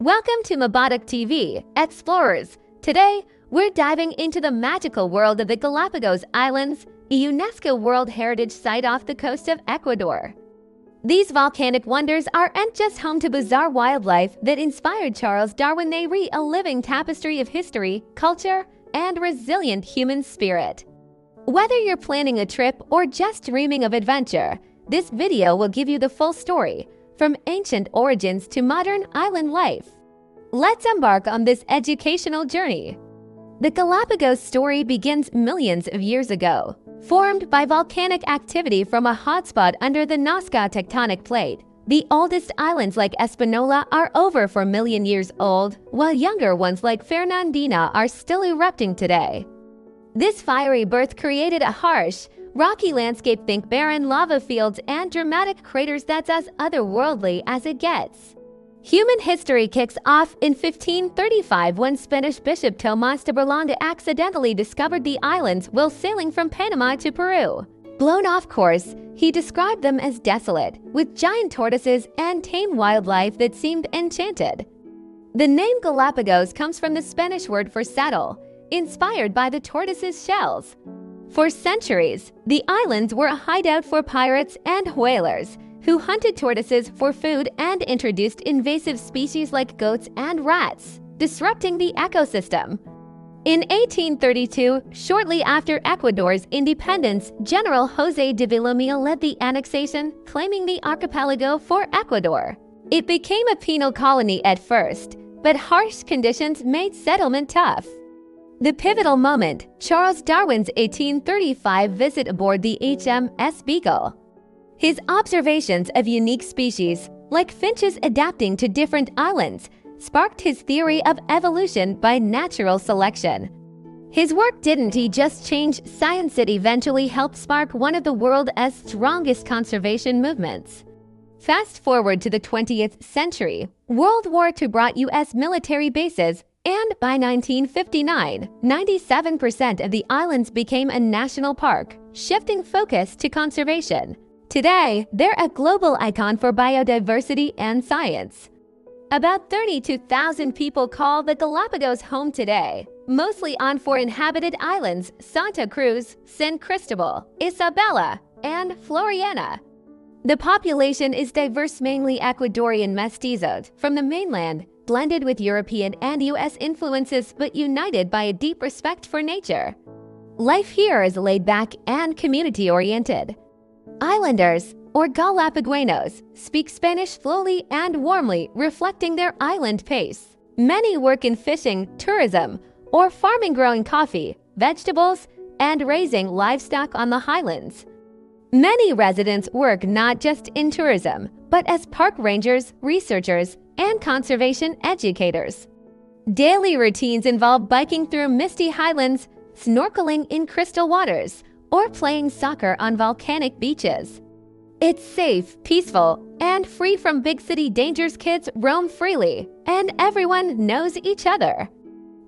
Welcome to Mabadak TV, Explorers. Today, we're diving into the magical world of the Galápagos Islands, a UNESCO World Heritage Site off the coast of Ecuador. These volcanic wonders aren't just home to bizarre wildlife that inspired Charles Darwin. They re a living tapestry of history, culture, and resilient human spirit. Whether you're planning a trip or just dreaming of adventure, this video will give you the full story, from ancient origins to modern island life. Let's embark on this educational journey. The Galápagos story begins millions of years ago, formed by volcanic activity from a hotspot under the Nazca tectonic plate. The oldest islands like Espanola are over 4 million years old, while younger ones like Fernandina are still erupting today. This fiery birth created a harsh, rocky landscape. Think barren lava fields and dramatic craters that's as otherworldly as it gets. Human history kicks off in 1535 when Spanish Bishop Tomás de Berlanga accidentally discovered the islands while sailing from Panama to Peru. Blown off course, he described them as desolate, with giant tortoises and tame wildlife that seemed enchanted. The name Galápagos comes from the Spanish word for saddle, inspired by the tortoise's shells. For centuries, the islands were a hideout for pirates and whalers, who hunted tortoises for food and introduced invasive species like goats and rats, disrupting the ecosystem. In 1832, shortly after Ecuador's independence, General José de Villamil led the annexation, claiming the archipelago for Ecuador. It became a penal colony at first, but harsh conditions made settlement tough. The pivotal moment, Charles Darwin's 1835 visit aboard the HMS Beagle. His observations of unique species, like finches adapting to different islands, sparked his theory of evolution by natural selection. His work didn't just change science, it eventually helped spark one of the world's strongest conservation movements. Fast forward to the 20th century, World War II brought U.S. military bases, and by 1959, 97% of the islands became a national park, shifting focus to conservation. Today, they're a global icon for biodiversity and science. About 32,000 people call the Galápagos home today, mostly on 4 inhabited islands: Santa Cruz, San Cristobal, Isabela, and Floriana. The population is diverse, mainly Ecuadorian mestizos from the mainland, blended with European and U.S. influences but united by a deep respect for nature. Life here is laid back and community-oriented. Islanders, or Galápagos, speak Spanish slowly and warmly, reflecting their island pace. Many work in fishing, tourism, or farming, growing coffee, vegetables, and raising livestock on the highlands. Many residents work not just in tourism, but as park rangers, researchers, and conservation educators. Daily routines involve biking through misty highlands, snorkeling in crystal waters, or playing soccer on volcanic beaches. It's safe, peaceful, and free from big city dangers. Kids roam freely, and everyone knows each other.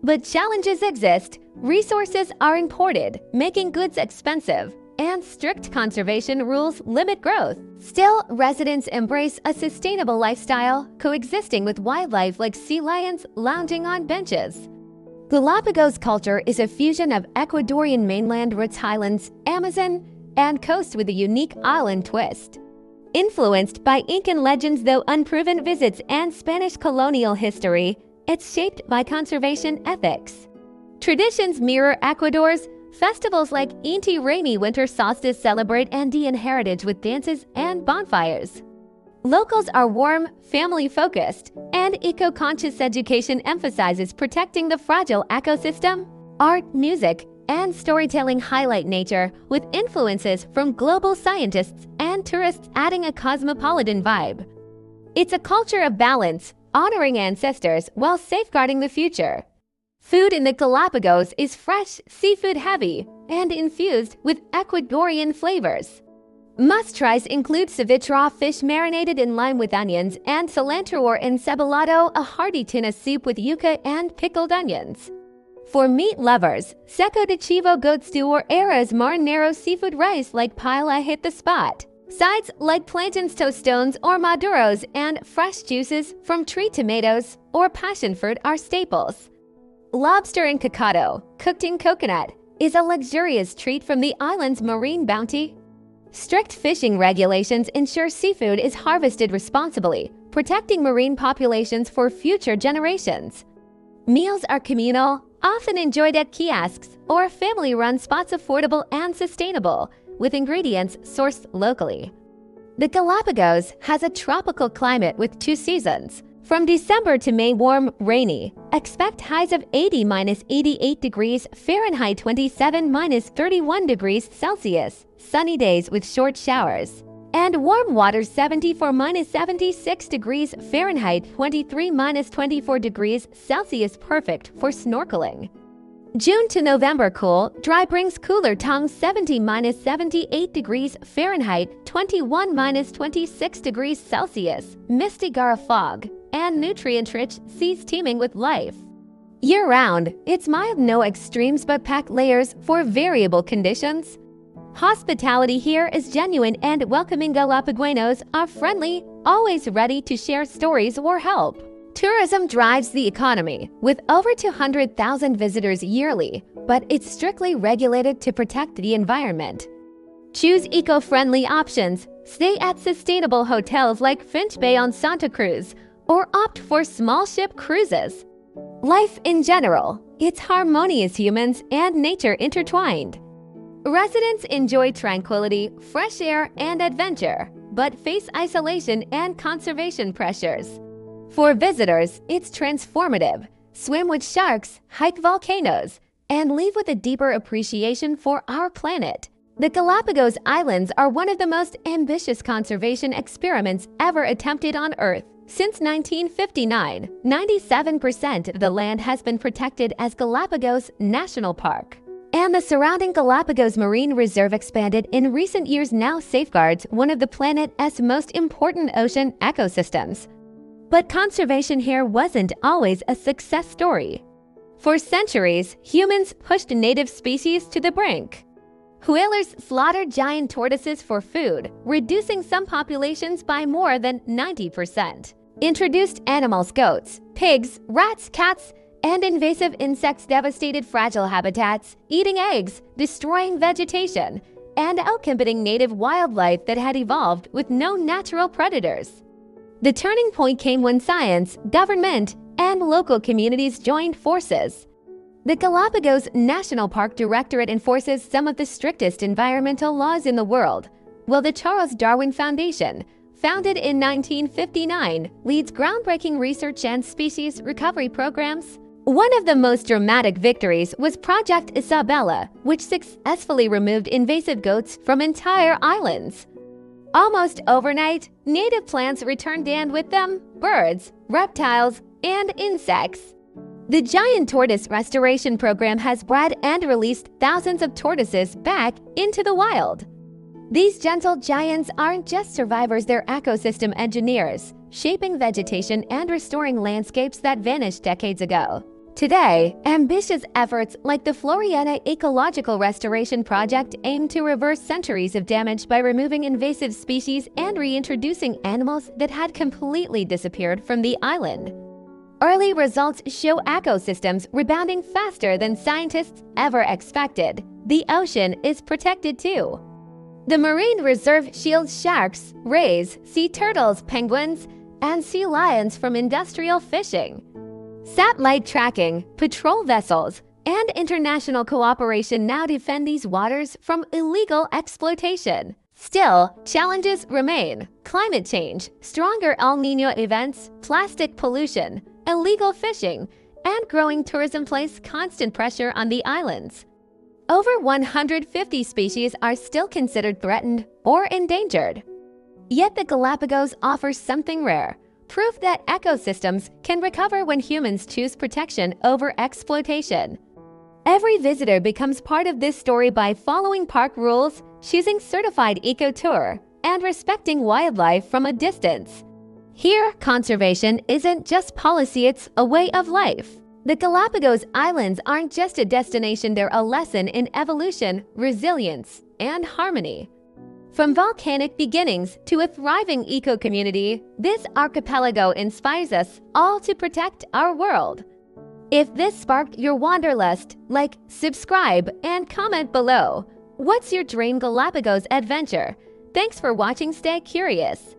But challenges exist. Resources are imported, making goods expensive, and strict conservation rules limit growth. Still, residents embrace a sustainable lifestyle, coexisting with wildlife like sea lions lounging on benches. Galápagos culture is a fusion of Ecuadorian mainland roots, highlands, Amazon, and coast with a unique island twist. Influenced by Incan legends, though unproven visits, and Spanish colonial history, it's shaped by conservation ethics. Traditions mirror Ecuador's. Festivals like Inti Raymi winter solstice celebrate Andean heritage with dances and bonfires. Locals are warm, family-focused, and eco-conscious. Education emphasizes protecting the fragile ecosystem. Art, music, and storytelling highlight nature, with influences from global scientists and tourists adding a cosmopolitan vibe. It's a culture of balance, honoring ancestors while safeguarding the future. Food in the Galápagos is fresh, seafood-heavy, and infused with Ecuadorian flavors. Must-tries include ceviche, raw fish marinated in lime with onions, and cilantro or encebollado, a hearty tuna soup with yuca and pickled onions. For meat lovers, seco de chivo goat stew or Eras marinero seafood rice like paella hit the spot. Sides like plantains tostones or maduros and fresh juices from tree tomatoes or passion fruit are staples. Lobster in cacao, cooked in coconut, is a luxurious treat from the island's marine bounty. Strict fishing regulations ensure seafood is harvested responsibly, protecting marine populations for future generations. Meals are communal, often enjoyed at kiosks or family-run spots, affordable and sustainable, with ingredients sourced locally. The Galápagos has a tropical climate with 2 seasons. From December to May, warm, rainy. Expect highs of 80–88 degrees Fahrenheit, 27–31 degrees Celsius, sunny days with short showers. And warm water 74–76 degrees Fahrenheit, 23–24 degrees Celsius, perfect for snorkeling. June to November cool, dry brings cooler tongues 70–78 degrees Fahrenheit, 21–26 degrees Celsius, misty Gara fog, and nutrient-rich seas teeming with life. Year-round, it's mild, no extremes but packed layers for variable conditions. Hospitality here is genuine and welcoming. Galapagos are friendly, always ready to share stories or help. Tourism drives the economy, with over 200,000 visitors yearly, but it's strictly regulated to protect the environment. Choose eco-friendly options, stay at sustainable hotels like Finch Bay on Santa Cruz, or opt for small ship cruises. Life in general, it's harmonious, humans and nature intertwined. Residents enjoy tranquility, fresh air, and adventure, but face isolation and conservation pressures. For visitors, it's transformative. Swim with sharks, hike volcanoes, and leave with a deeper appreciation for our planet. The Galápagos Islands are one of the most ambitious conservation experiments ever attempted on Earth. Since 1959, 97% of the land has been protected as Galápagos National Park. And the surrounding Galápagos Marine Reserve, expanded in recent years, now safeguards one of the planet's most important ocean ecosystems. But conservation here wasn't always a success story. For centuries, humans pushed native species to the brink. Whalers slaughtered giant tortoises for food, reducing some populations by more than 90%. Introduced animals, goats, pigs, rats, cats, and invasive insects devastated fragile habitats, eating eggs, destroying vegetation, and outcompeting native wildlife that had evolved with no natural predators. The turning point came when science, government, and local communities joined forces. The Galápagos National Park Directorate enforces some of the strictest environmental laws in the world, while the Charles Darwin Foundation, founded in 1959, leads groundbreaking research and species recovery programs. One of the most dramatic victories was Project Isabella, which successfully removed invasive goats from entire islands. Almost overnight, native plants returned, and with them, birds, reptiles, and insects. The Giant Tortoise Restoration Program has bred and released thousands of tortoises back into the wild. These gentle giants aren't just survivors, they're ecosystem engineers, shaping vegetation and restoring landscapes that vanished decades ago. Today, ambitious efforts like the Floriana Ecological Restoration Project aim to reverse centuries of damage by removing invasive species and reintroducing animals that had completely disappeared from the island. Early results show ecosystems rebounding faster than scientists ever expected. The ocean is protected too. The Marine Reserve shields sharks, rays, sea turtles, penguins, and sea lions from industrial fishing. Satellite tracking, patrol vessels, and international cooperation now defend these waters from illegal exploitation. Still, challenges remain: climate change, stronger El Niño events, plastic pollution, illegal fishing, and growing tourism place constant pressure on the islands. Over 150 species are still considered threatened or endangered. Yet the Galápagos offers something rare: proof that ecosystems can recover when humans choose protection over exploitation. Every visitor becomes part of this story by following park rules, choosing certified eco-tour, and respecting wildlife from a distance. Here, conservation isn't just policy, it's a way of life. The Galápagos Islands aren't just a destination, they're a lesson in evolution, resilience, and harmony. From volcanic beginnings to a thriving eco-community, this archipelago inspires us all to protect our world. If this sparked your wanderlust, like, subscribe, and comment below. What's your dream Galapagos adventure? Thanks for watching. Stay curious.